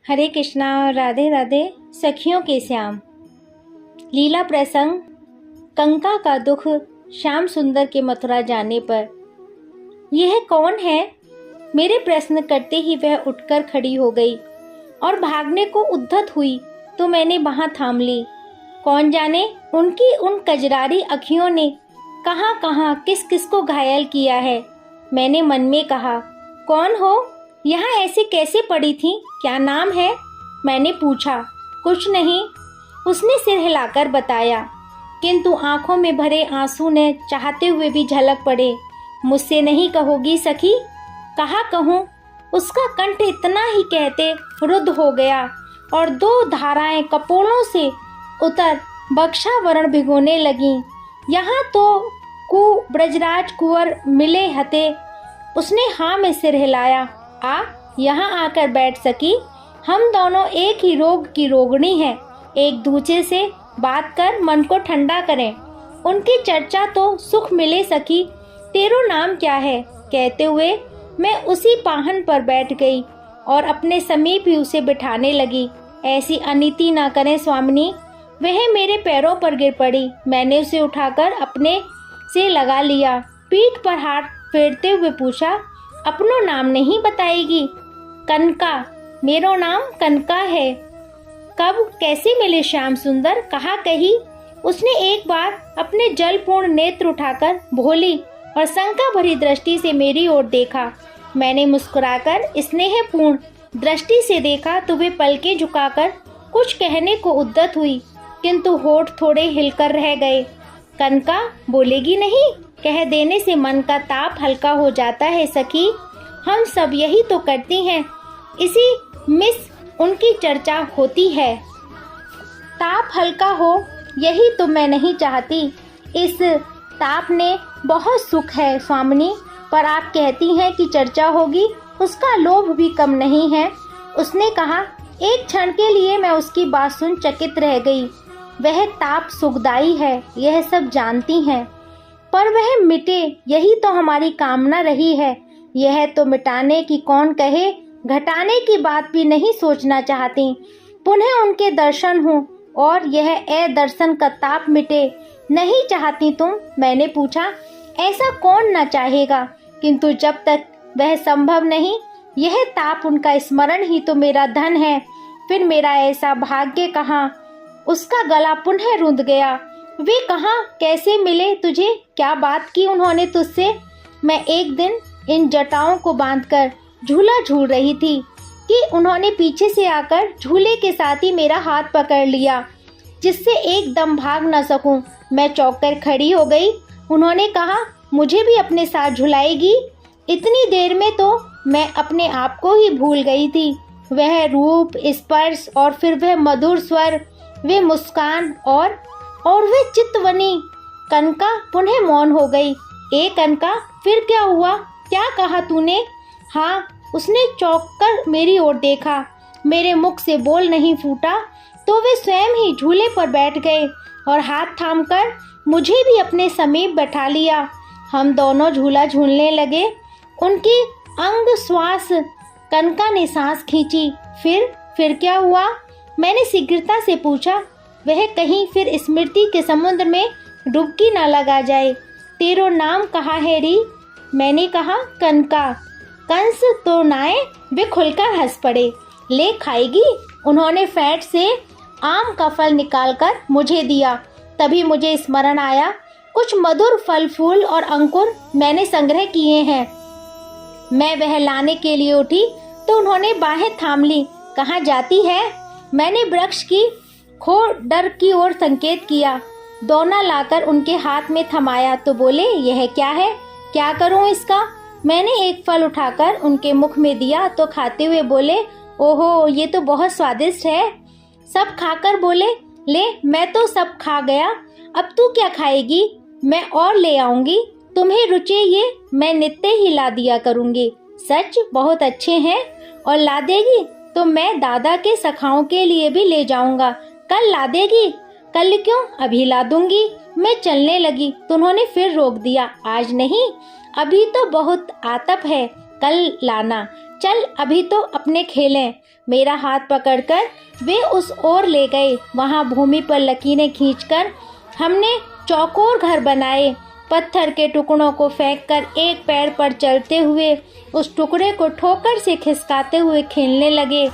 हरे कृष्णा, राधे राधे। सखियों के श्याम लीला प्रसंग। कंका का दुख श्याम सुंदर के मथुरा जाने पर। यह कौन है? मेरे प्रश्न करते ही वह उठकर खड़ी हो गई और भागने को उद्यत हुई तो मैंने वहां थाम ली। कौन जाने उनकी उन कजरारी अखियों ने कहां कहां किस किस को घायल किया है। मैंने मन में कहा, कौन हो? यहाँ ऐसे कैसे पड़ी थी? क्या नाम है? मैंने पूछा। कुछ नहीं, उसने सिर हिलाकर बताया, किंतु आंखों में भरे आंसू ने चाहते हुए भी झलक पड़े। मुझसे नहीं कहोगी सखी? कहा कहूँ। उसका कंठ इतना ही कहते रुद्ध हो गया और दो धाराएं कपोलों से उतर बक्षावरण भिगोने लगीं। यहाँ तो ब्रजराज कुंवर मिले हते। उसने हाँ में सिर हिलाया। आ, यहाँ आकर बैठ सकी। हम दोनों एक ही रोग की रोगिणी हैं। एक दूसरे से बात कर मन को ठंडा करें। उनकी चर्चा तो सुख मिले सकी। तेरो नाम क्या है? कहते हुए मैं उसी पाहन पर बैठ गई और अपने समीप ही उसे बिठाने लगी। ऐसी अनीति ना करें स्वामिनी। वह मेरे पैरों पर गिर पड़ी। मैंने उसे उठाकर अपने से लगा लिया। पीठ पर हाथ फेरते हुए पूछा, अपनो नाम नहीं बताएगी? कनका। मेरो नाम कनका है। कब कैसे मिले श्याम सुंदर? कहा कही। उसने एक बार अपने जलपूर्ण नेत्र उठाकर भोली और शंका भरी दृष्टि से मेरी ओर देखा। मैंने मुस्कुराकर स्नेहपूर्ण दृष्टि से देखा तो वे पलकें झुकाकर कुछ कहने को उद्यत हुई, किंतु होठ थोड़े हिलकर रह गए। कनका, बोलेगी नहीं? कह देने से मन का ताप हल्का हो जाता है सखी। हम सब यही तो करती हैं। इसी मिस उनकी चर्चा होती है। ताप हल्का हो, यही तो मैं नहीं चाहती। इस ताप ने बहुत सुख है स्वामिनी, पर आप कहती हैं कि चर्चा होगी, उसका लोभ भी कम नहीं है। उसने कहा। एक क्षण के लिए मैं उसकी बात सुन चकित रह गई। वह ताप सुखदाई है, यह सब जानती हैं, पर वह मिटे, यही तो हमारी कामना रही है। यह तो मिटाने की कौन कहे, घटाने की बात भी नहीं सोचना चाहती। पुनः उनके दर्शन हो और यह दर्शन का ताप मिटे, नहीं चाहती तुम? मैंने पूछा। ऐसा कौन न चाहेगा, किंतु जब तक वह संभव नहीं, यह ताप उनका स्मरण ही तो मेरा धन है। फिर मेरा ऐसा भाग्य कहाँ? उसका गला पुनः रुंध गया। वे कहाँ कैसे मिले तुझे? क्या बात की उन्होंने तुझसे? मैं एक दिन इन जटाओं को बांधकर झूला झूल रही थी कि उन्होंने पीछे से आकर झूले के साथ ही मेरा हाथ पकड़ लिया, जिससे एकदम भाग न सकूं। मैं चौंक कर खड़ी हो गई। उन्होंने कहा, मुझे भी अपने साथ झुलाएगी? इतनी देर में तो मैं अपने आप को ही भूल गई थी। वह रूप, स्पर्श और फिर वह मधुर स्वर, वे मुस्कान और वे चितवनी। कनका पुनः मौन हो गई। ए कनका, फिर क्या हुआ? क्या कहा तूने? हाँ, उसने चौंक कर मेरी ओर देखा। मेरे मुख से बोल नहीं फूटा तो वे स्वयं ही झूले पर बैठ गए और हाथ थामकर मुझे भी अपने समीप बैठा लिया। हम दोनों झूला झूलने लगे। उनकी अंग श्वास। कनका ने सांस खींची। फिर क्या हुआ? मैंने शीघ्रता से पूछा। वह कहीं फिर स्मृति के समुद्र में डुबकी न लगा जाए। तेरो नाम कहा है री? मैंने कहा, कनका। कंस तो नाए। वे खुलकर हंस पड़े। ले खाएगी? उन्होंने फैट से आम का फल निकालकर मुझे दिया। तभी मुझे स्मरण आया, कुछ मधुर फल फूल और अंकुर मैंने संग्रह किए हैं। मैं वह लाने के लिए उठी तो उन्होंने बाहें थाम ली। कहाँ जाती है? मैंने वृक्ष की खोडर की ओर संकेत किया। दोना लाकर उनके हाथ में थमाया तो बोले, यह क्या है? क्या करूं इसका? मैंने एक फल उठाकर उनके मुख में दिया तो खाते हुए बोले, ओहो, ये तो बहुत स्वादिष्ट है। सब खाकर बोले, ले, मैं तो सब खा गया, अब तू क्या खाएगी? मैं और ले आऊंगी। तुम्हें रुचे ये मैं नित्य ही ला दिया करूंगी। सच बहुत अच्छे हैं। और ला देगी तो मैं दादा के सखाओं के लिए भी ले जाऊंगा। कल ला देगी? कल क्यों, अभी ला दूंगी। मैं चलने लगी तो उन्होंने फिर रोक दिया। आज नहीं, अभी तो बहुत आतप है, कल लाना। चल, अभी तो अपने खेलें। मेरा हाथ पकड़कर वे उस ओर ले गए। वहां भूमि पर लकीरें खींचकर हमने चौकोर घर बनाए। पत्थर के टुकड़ों को फेंककर एक पैर पर चलते हुए उस टुकड़े को ठोकर से खिसकाते हुए खेलने लगे।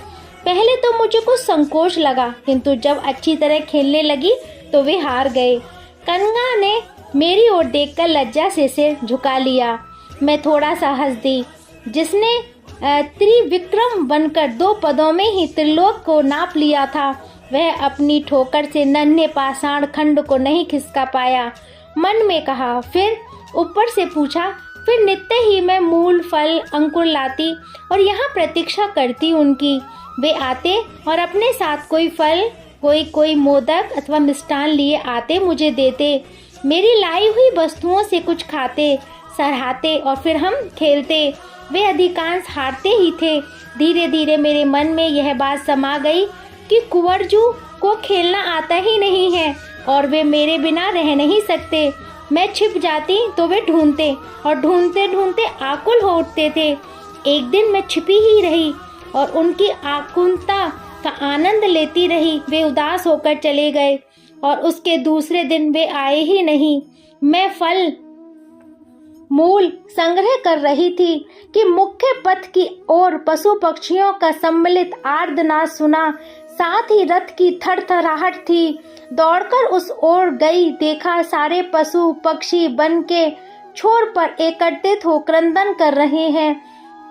पहले तो मुझे कुछ संकोच लगा, किंतु जब अच्छी तरह खेलने लगी तो वे हार गए। कन्या ने मेरी ओर देखकर लज्जा से सिर झुका लिया। मैं थोड़ा सा हंस दी। जिसने त्रिविक्रम बनकर 2 पदों में ही त्रिलोक को नाप लिया था, वह अपनी ठोकर से नन्हे पाषाण खंड को नहीं खिसका पाया। मन में कहा, फिर ऊपर से पूछा, फिर नित्य ही मैं मूल फल अंकुर लाती और यहाँ प्रतीक्षा करती उनकी। वे आते और अपने साथ कोई फल, कोई मोदक अथवा मिष्ठान लिए आते, मुझे देते। मेरी लाई हुई वस्तुओं से कुछ खाते, सराहते और फिर हम खेलते। वे अधिकांश हारते ही थे। धीरे धीरे मेरे मन में यह बात समा गई कि कुंवरजू को खेलना आता ही नहीं है और वे मेरे बिना रह नहीं सकते। मैं छिप जाती तो वे ढूंढते और ढूंढते ढूंढते आकुल हो उठते थे। एक दिन मैं छिपी ही रही और उनकी आकुलता का आनंद लेती रही। वे उदास होकर चले गए और उसके दूसरे दिन वे आए ही नहीं। मैं फल मूल संग्रह कर रही थी कि मुख्य पथ की ओर पशु पक्षियों का सम्मिलित आर्तनाद सुना। साथ ही रथ की थरथराहट थी। दौड़कर उस ओर गई, देखा सारे पशु पक्षी वन के छोर पर एकत्रित हो क्रंदन कर रहे हैं।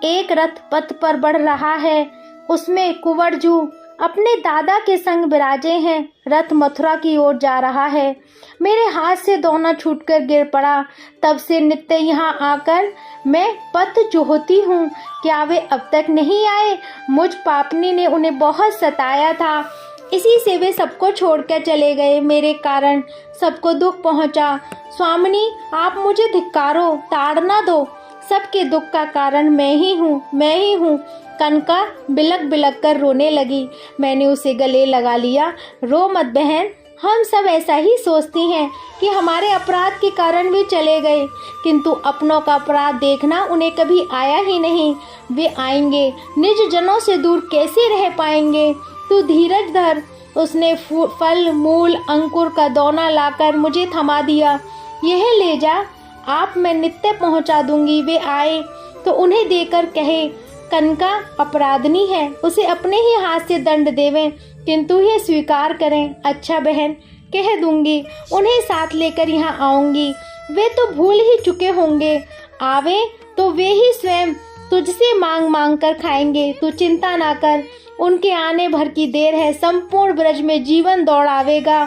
एक रथ पथ पर बढ़ रहा है, उसमें कुंवरजू अपने दादा के संग विराजे हैं। रथ मथुरा की ओर जा रहा है। मेरे हाथ से दोना छूटकर गिर पड़ा। तब से नित्य यहाँ आकर मैं पथ जोहती हूँ। क्या वे अब तक नहीं आए? मुझ पापनी ने उन्हें बहुत सताया था, इसी से वे सबको छोड़कर चले गए। मेरे कारण सबको दुख पहुँचा। स्वामिनी, आप मुझे धिक्कारो, ताड़ना दो। सबके दुख का कारण मैं ही हूँ। कनका बिलक बिलक कर रोने लगी। मैंने उसे गले लगा लिया। रो मत बहन, हम सब ऐसा ही सोचती हैं कि हमारे अपराध के कारण वे चले गए, किंतु अपनों का अपराध देखना उन्हें कभी आया ही नहीं। वे आएंगे, निज जनों से दूर कैसे रह पाएंगे? तू धीरज धर। उसने फल मूल अंकुर का दोना लाकर मुझे थमा दिया। यह ले जा, आप मैं नित्य पहुंचा दूंगी। वे आए तो उन्हें देकर कहे, कनका अपराधनी है, उसे अपने ही हाथ से दंड देवें, किंतु ये स्वीकार करें। अच्छा बहन, कह दूंगी, उन्हें साथ लेकर यहाँ आऊंगी। वे तो भूल ही चुके होंगे। आवे तो वे ही स्वयं तुझसे मांग मांग कर खाएंगे। तू चिंता ना कर, उनके आने भर की देर है, संपूर्ण ब्रज में जीवन दौड़ावेगा।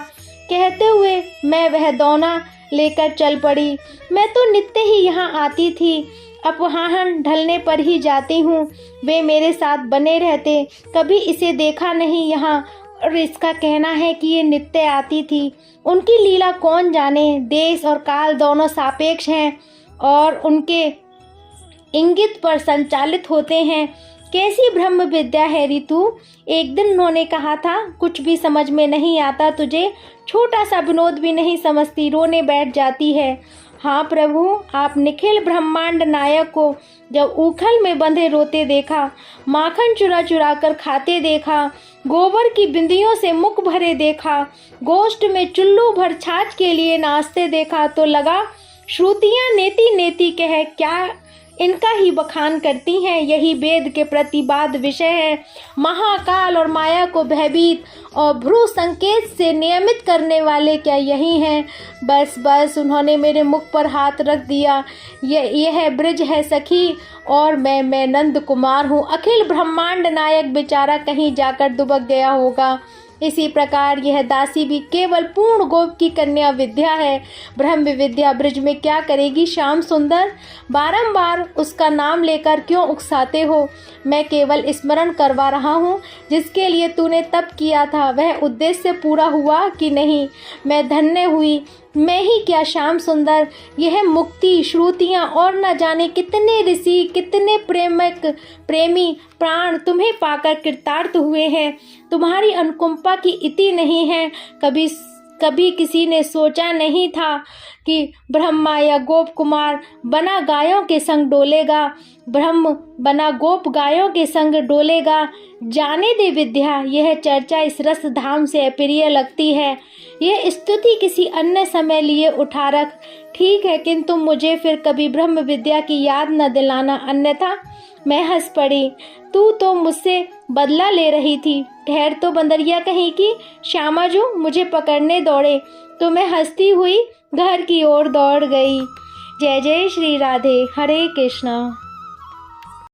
कहते हुए मैं वह दोना लेकर चल पड़ी। मैं तो नित्य ही यहाँ आती थी, अपराह्न ढलने पर ही जाती हूँ। वे मेरे साथ बने रहते, कभी इसे देखा नहीं यहाँ, और इसका कहना है कि ये नित्य आती थी। उनकी लीला कौन जाने। देश और काल दोनों सापेक्ष हैं और उनके इंगित पर संचालित होते हैं। कैसी ब्रह्म विद्या है ऋतु। एक दिन उन्होंने कहा था, कुछ भी समझ में नहीं आता तुझे, छोटा सा विनोद भी नहीं समझती, रोने बैठ जाती है। हाँ प्रभु, आप निखिल ब्रह्मांड नायक को जब उखल में बंधे रोते देखा, माखन चुरा चुरा कर खाते देखा, गोबर की बिंदियों से मुख भरे देखा, गोष्ठ में चुल्लू भर छाछ के लिए नाचते देखा, तो लगा श्रुतियाँ नेति नेति कह क्या इनका ही बखान करती हैं। यही वेद के प्रतिपाद विषय है। महाकाल और माया को भयभीत और भ्रू संकेत से नियमित करने वाले क्या यही हैं? बस बस, उन्होंने मेरे मुख पर हाथ रख दिया। यह ब्रज है सखी और मैं नंद कुमार हूँ। अखिल ब्रह्मांड नायक बेचारा कहीं जाकर दुबक गया होगा। इसी प्रकार यह दासी भी केवल पूर्ण गोप की कन्या विद्या है। ब्रह्म विद्या ब्रज में क्या करेगी श्याम सुंदर? बारंबार उसका नाम लेकर क्यों उकसाते हो? मैं केवल स्मरण करवा रहा हूँ जिसके लिए तूने तप किया था। वह उद्देश्य पूरा हुआ कि नहीं? मैं धन्य हुई। मैं ही क्या श्याम सुंदर, यह मुक्ति श्रुतियाँ और न जाने कितने ऋषि, कितने प्रेमी प्राण तुम्हें पाकर कृतार्थ हुए हैं। तुम्हारी अनुकंपा की इति नहीं है। कभी कभी किसी ने सोचा नहीं था कि ब्रह्मा या गोप कुमार बना गायों के संग डोलेगा, ब्रह्म बना गोप गायों के संग डोलेगा। जाने दे विद्या, यह चर्चा इस रस धाम से अप्रिय लगती है। यह स्तुति किसी अन्य समय लिए उठा रख, ठीक है, किंतु मुझे फिर कभी ब्रह्म विद्या की याद न दिलाना, अन्यथा। मैं हंस पड़ी। तू तो मुझसे बदला ले रही थी। ठहर तो बंदरिया कहीं की। श्यामा जो मुझे पकड़ने दौड़े तो मैं हंसती हुई घर की ओर दौड़ गई। जय जय श्री राधे। हरे कृष्णा।